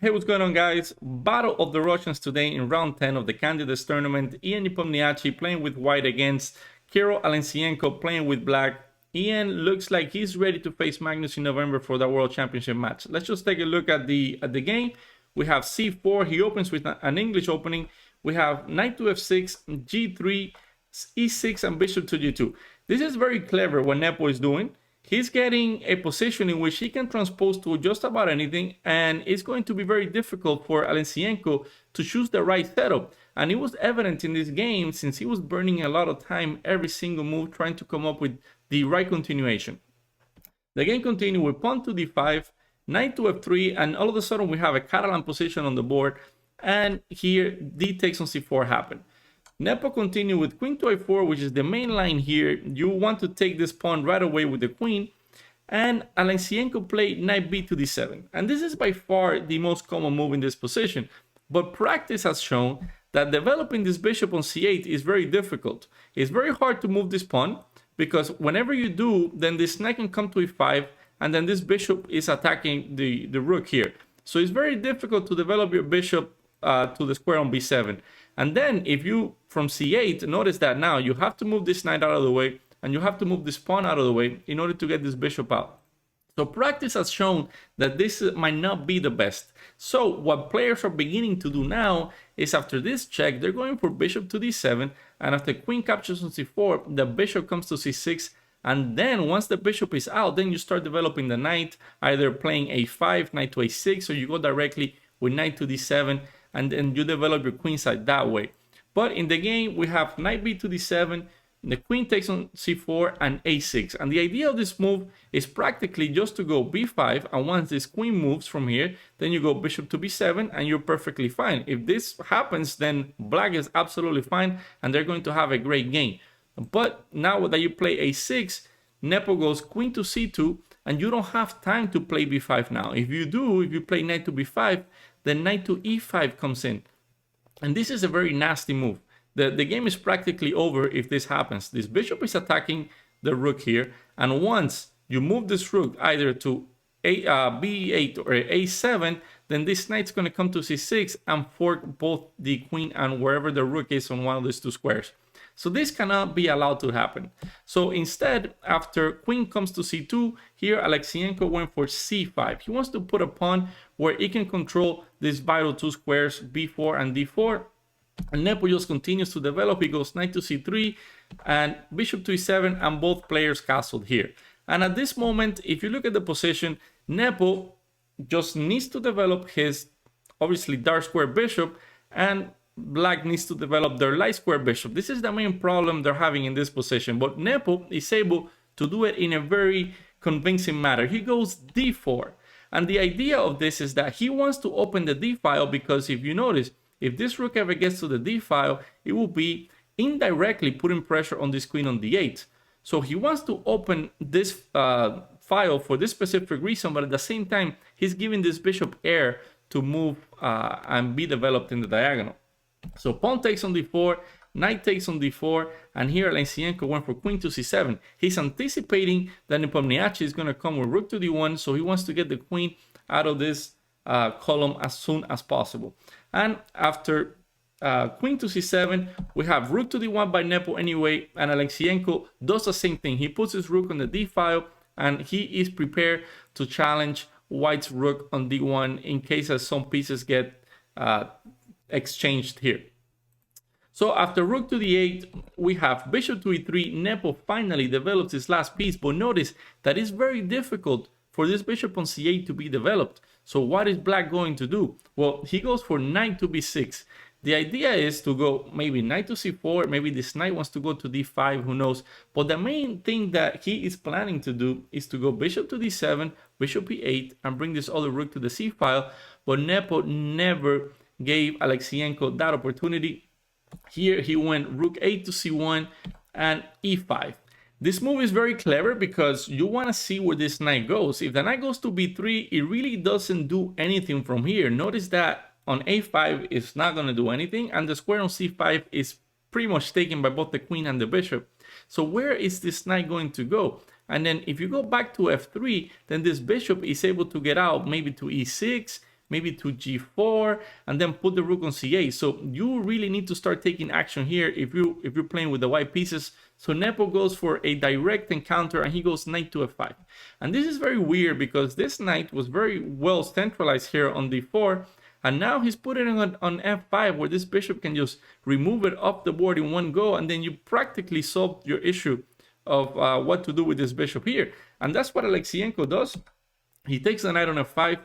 Hey, what's going on, guys? Battle of the Russians today in round 10 of the Candidates tournament. Ian Nepomniachtchi playing with white against Kiril Alekseenko playing with black. Ian looks like he's ready to face Magnus in November for the World Championship match. Let's just take a look at the game. We have c4. He opens with an English opening. We have knight to f6, g3, e6, and bishop to g2. This is very clever what Nepo is doing. He's getting a position in which he can transpose to just about anything, and it's going to be very difficult for Alekseenko to choose the right setup. And it was evident in this game since he was burning a lot of time every single move trying to come up with the right continuation. The game continued with pawn to d5, knight to f3, and all of a sudden we have a Catalan position on the board, and here d takes on c4 happened. Nepo continued with queen to a4, which is the main line here. You want to take this pawn right away with the queen. And Alekseenko played knight b to d7. And this is by far the most common move in this position. But practice has shown that developing this bishop on c8 is very difficult. It's very hard to move this pawn, because whenever you do, then this knight can come to e5, and then this bishop is attacking the rook here. So it's very difficult to develop your bishop to the square on b7. And then if you, from c8, notice that now you have to move this knight out of the way, and you have to move this pawn out of the way in order to get this bishop out. So practice has shown that this might not be the best. So what players are beginning to do now is, after this check, they're going for bishop to d7, and after queen captures on c4, the bishop comes to c6, and then once the bishop is out, then you start developing the knight, either playing a5, knight to a6, or you go directly with knight to d7, and then you develop your queen side that way. But in the game, we have knight b to d7, the queen takes on c4 and a6. And the idea of this move is practically just to go b5, and once this queen moves from here, then you go bishop to b7, and you're perfectly fine. If this happens, then black is absolutely fine, and they're going to have a great game. But now that you play a6, Nepo goes queen to c2, and you don't have time to play b5 now. If you play knight to b5, then knight to e5 comes in. And this is a very nasty move. The game is practically over if this happens. This bishop is attacking the rook here, and once you move this rook either to b8 or a7, then this knight's going to come to c6 and fork both the queen and wherever the rook is on one of these two squares. So this cannot be allowed to happen. So instead, after queen comes to c2, here Alekseenko went for c5. He wants to put a pawn where he can control these vital two squares, b4 and d4. And Nepo just continues to develop. He goes knight to c3 and bishop to e7, and both players castled here. And at this moment, if you look at the position, Nepo just needs to develop his, obviously, dark square bishop, and black needs to develop their light square bishop. This is the main problem they're having in this position, but Nepo is able to do it in a very convincing manner. He goes d4, and the idea of this is that he wants to open the d file, because if you notice, if this rook ever gets to the d file, it will be indirectly putting pressure on this queen on d8. So he wants to open this file for this specific reason, but at the same time, he's giving this bishop air to move and be developed in the diagonal. So pawn takes on d4, knight takes on d4, and here Alekseenko went for queen to c7. He's anticipating that Nepomniachtchi is going to come with rook to d1, so he wants to get the queen out of this column as soon as possible. And after queen to c7, we have rook to d1 by Nepo anyway, and Alekseenko does the same thing. He puts his rook on the d file, and he is prepared to challenge white's rook on d1 in case some pieces get exchanged here. So after rook to d8, we have bishop to e3. Nepo finally develops his last piece, but notice that it's very difficult for this bishop on c8 to be developed. So what is black going to do? Well, he goes for knight to b6. The idea is to go maybe knight to c4, maybe this knight wants to go to d5, who knows. But the main thing that he is planning to do is to go bishop to d7, bishop e8, and bring this other rook to the c file. But Nepo never gave Alekseenko that opportunity. Here he went rook 8 to c1 and e5. This move is very clever because you want to see where this knight goes. If the knight goes to b3, it really doesn't do anything from here. Notice that on a5 it's not going to do anything, and the square on c5 is pretty much taken by both the queen and the bishop. So where is this knight going to go? And then if you go back to f3, then this bishop is able to get out maybe to e6, maybe to g4, and then put the rook on c8. So you really need to start taking action here if you're playing with the white pieces. So Nepo goes for a direct encounter, and he goes knight to f5. And this is very weird because this knight was very well centralized here on d4, and now he's putting it on f5, where this bishop can just remove it off the board in one go, and then you practically solve your issue of what to do with this bishop here. And that's what Alekseenko does. He takes the knight on f5,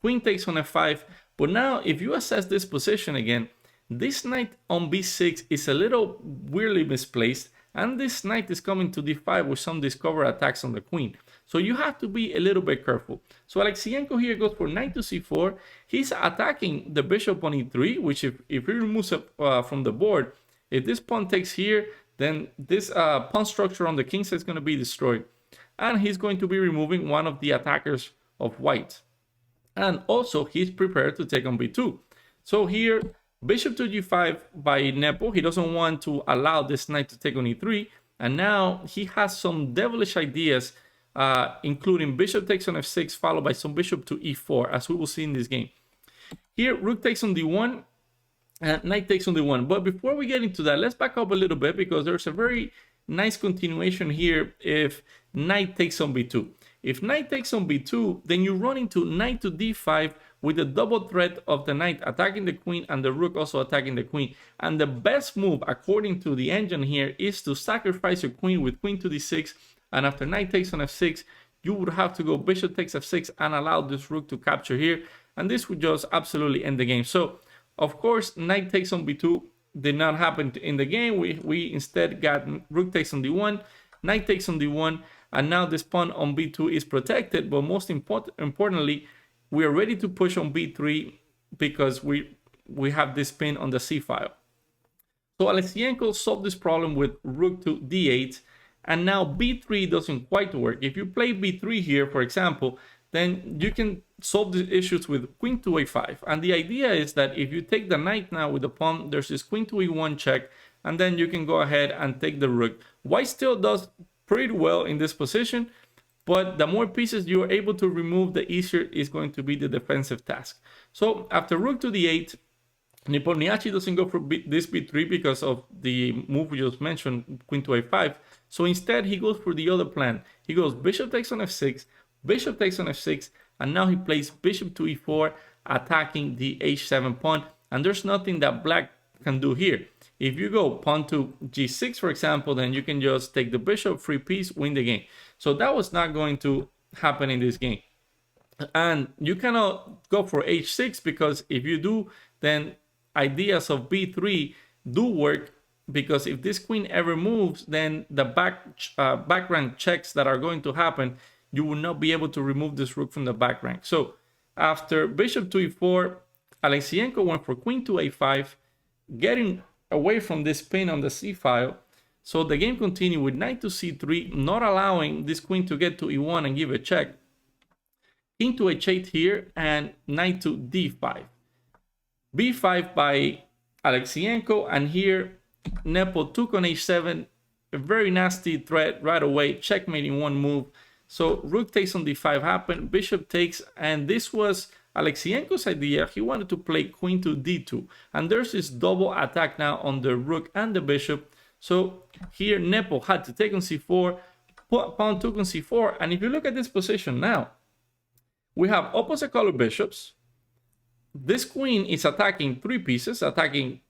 queen takes on f5, but now if you assess this position again, this knight on b6 is a little weirdly misplaced, and this knight is coming to d5 with some discover attacks on the queen. So you have to be a little bit careful. So Alekseenko here goes for knight to c4. He's attacking the bishop on e3, which if he removes it from the board, if this pawn takes here, then this pawn structure on the king side is going to be destroyed. And he's going to be removing one of the attackers of white. And also he's prepared to take on b2. So here, bishop to g5 by Nepo. He doesn't want to allow this knight to take on e3. And now he has some devilish ideas, including bishop takes on f6, followed by some bishop to e4, as we will see in this game. Here, rook takes on d1, and knight takes on d1. But before we get into that, let's back up a little bit, because there's a very nice continuation here if knight takes on b2. If knight takes on b2, then you run into knight to d5 with the double threat of the knight attacking the queen and the rook also attacking the queen. And the best move, according to the engine here, is to sacrifice your queen with queen to d6. And after knight takes on f6, you would have to go bishop takes f6 and allow this rook to capture here. And this would just absolutely end the game. So, of course, knight takes on b2 did not happen in the game. We instead got rook takes on d1, knight takes on d1, and now this pawn on b2 is protected. But most importantly, we are ready to push on b3 because we have this pin on the c file. So Alekseenko solved this problem with rook to d8, and now b3 doesn't quite work. If you play b3 here, for example, then you can solve the issues with queen to a5. And the idea is that if you take the knight now with the pawn, there's this queen to e1 check, and then you can go ahead and take the rook. White still does pretty well in this position, but the more pieces you're able to remove, the easier is going to be the defensive task. So after rook to d8, Nepomniachtchi doesn't go for this b3 because of the move we just mentioned, queen to a5. So instead, he goes for the other plan. He goes bishop takes on f6, bishop takes on f6, and now he plays bishop to e4, attacking the h7 pawn. And there's nothing that black can do here. If you go pawn to g6, for example, then you can just take the bishop, free piece, win the game. So that was not going to happen in this game. And you cannot go for h6, because if you do, then ideas of b3 do work, because if this queen ever moves, then the back rank checks that are going to happen, you will not be able to remove this rook from the back rank. So after bishop to e4, Alekseenko went for queen to a5, getting away from this pin on the c file. So the game continued with knight to c3, not allowing this queen to get to e1 and give a check. King to h8 here, and knight to d5. b5 by Alekseenko, and here Nepo took on h7, a very nasty threat right away, checkmate in one move. So rook takes on d5 happened, bishop takes, and this was Alekseenko's idea. He wanted to play queen to d2, and there's this double attack now on the rook and the bishop. So here Nepo had to take on c4, pawn took on c4, and if you look at this position now, we have opposite color bishops. This queen is attacking three pieces, attacking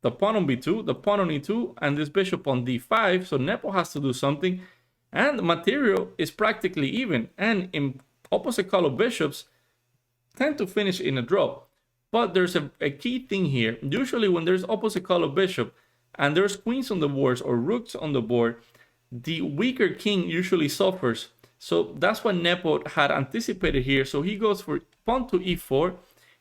the pawn on b2, the pawn on e2, and this bishop on d5. So Nepo has to do something, and the material is practically even. And in opposite color bishops tend to finish in a draw. But there's a key thing here. Usually when there's opposite color bishop and there's queens on the boards or rooks on the board, the weaker king usually suffers. So that's what Nepo had anticipated here. So he goes for pawn to e4.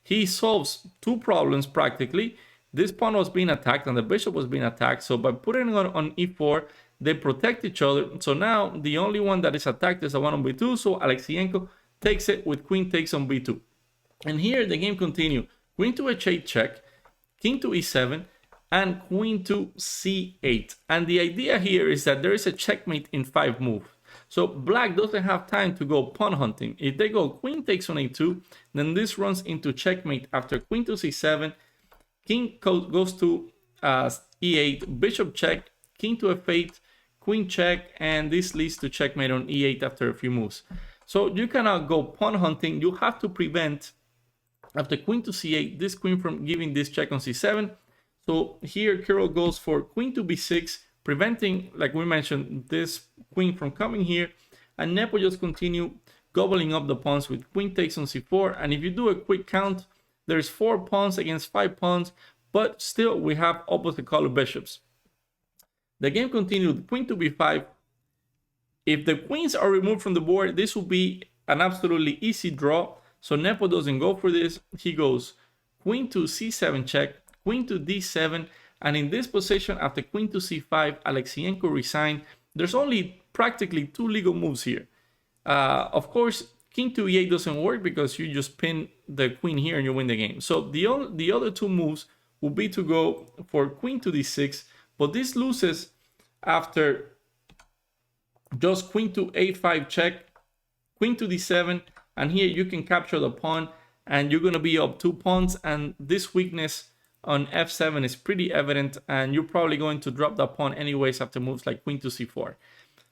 He solves two problems practically. This pawn was being attacked and the bishop was being attacked. So by putting it on e4, they protect each other. So now the only one that is attacked is the one on b2. So Alekseenko takes it with queen takes on b2. And here the game continues. Queen to h8 check, king to e7, and queen to c8. And the idea here is that there is a checkmate in 5 moves. So black doesn't have time to go pawn hunting. If they go queen takes on a2, then this runs into checkmate after queen to c7, king goes to e8, bishop check, king to f8, queen check, and this leads to checkmate on e8 after a few moves. So you cannot go pawn hunting. You have to prevent, after queen to c8, this queen from giving this check on c7. So here Kiril goes for queen to b6, preventing, like we mentioned, this queen from coming here, and Nepo just continue gobbling up the pawns with queen takes on c4. And if you do a quick count, there's 4 pawns against 5 pawns, but still we have opposite color bishops. The game continued, queen to b5. If the queens are removed from the board, this will be an absolutely easy draw. So Nepo doesn't go for this. He goes queen to c7 check, queen to d7, and in this position, after queen to c5, Alekseenko resigned. There's only practically 2 legal moves here. Of course, king to e8 doesn't work because you just pin the queen here and you win the game. So the other 2 moves will be to go for queen to d6, but this loses after just queen to a5 check, queen to d7, and here you can capture the pawn, and you're going to be up 2 pawns, and this weakness on f7 is pretty evident, and you're probably going to drop the pawn anyways after moves like queen to c4.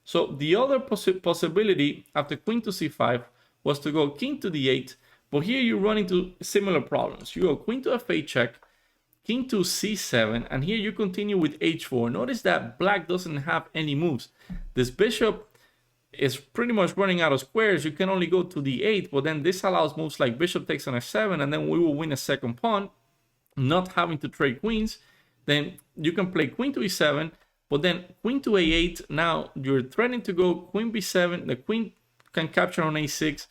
So the other possibility after queen to c5 was to go king to d8, but here you run into similar problems. You go queen to f8 check, king to c7, and here you continue with h4. Notice that black doesn't have any moves. This bishop is pretty much running out of squares. You can only go to d8, but then this allows moves like bishop takes on f7, and then we will win a second pawn, not having to trade queens. Then you can play queen to e7, but then queen to a8. Now you're threatening to go queen b7. The queen can capture on a6,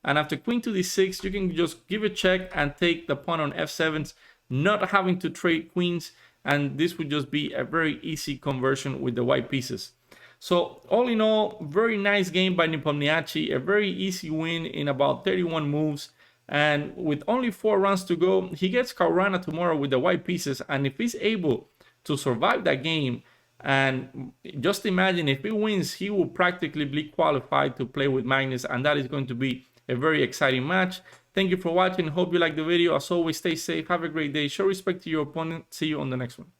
and after queen to d6, you can just give a check and take the pawn on f7s, not having to trade queens, and this would just be a very easy conversion with the white pieces. So all in all, very nice game by Nepomniachtchi, a very easy win in about 31 moves, and with only 4 rounds to go, he gets Kaurana tomorrow with the white pieces, and if he's able to survive that game, and just imagine if he wins, he will practically be qualified to play with Magnus, and that is going to be a very exciting match. Thank you for watching. Hope you liked the video. As always, stay safe. Have a great day. Show respect to your opponent. See you on the next one.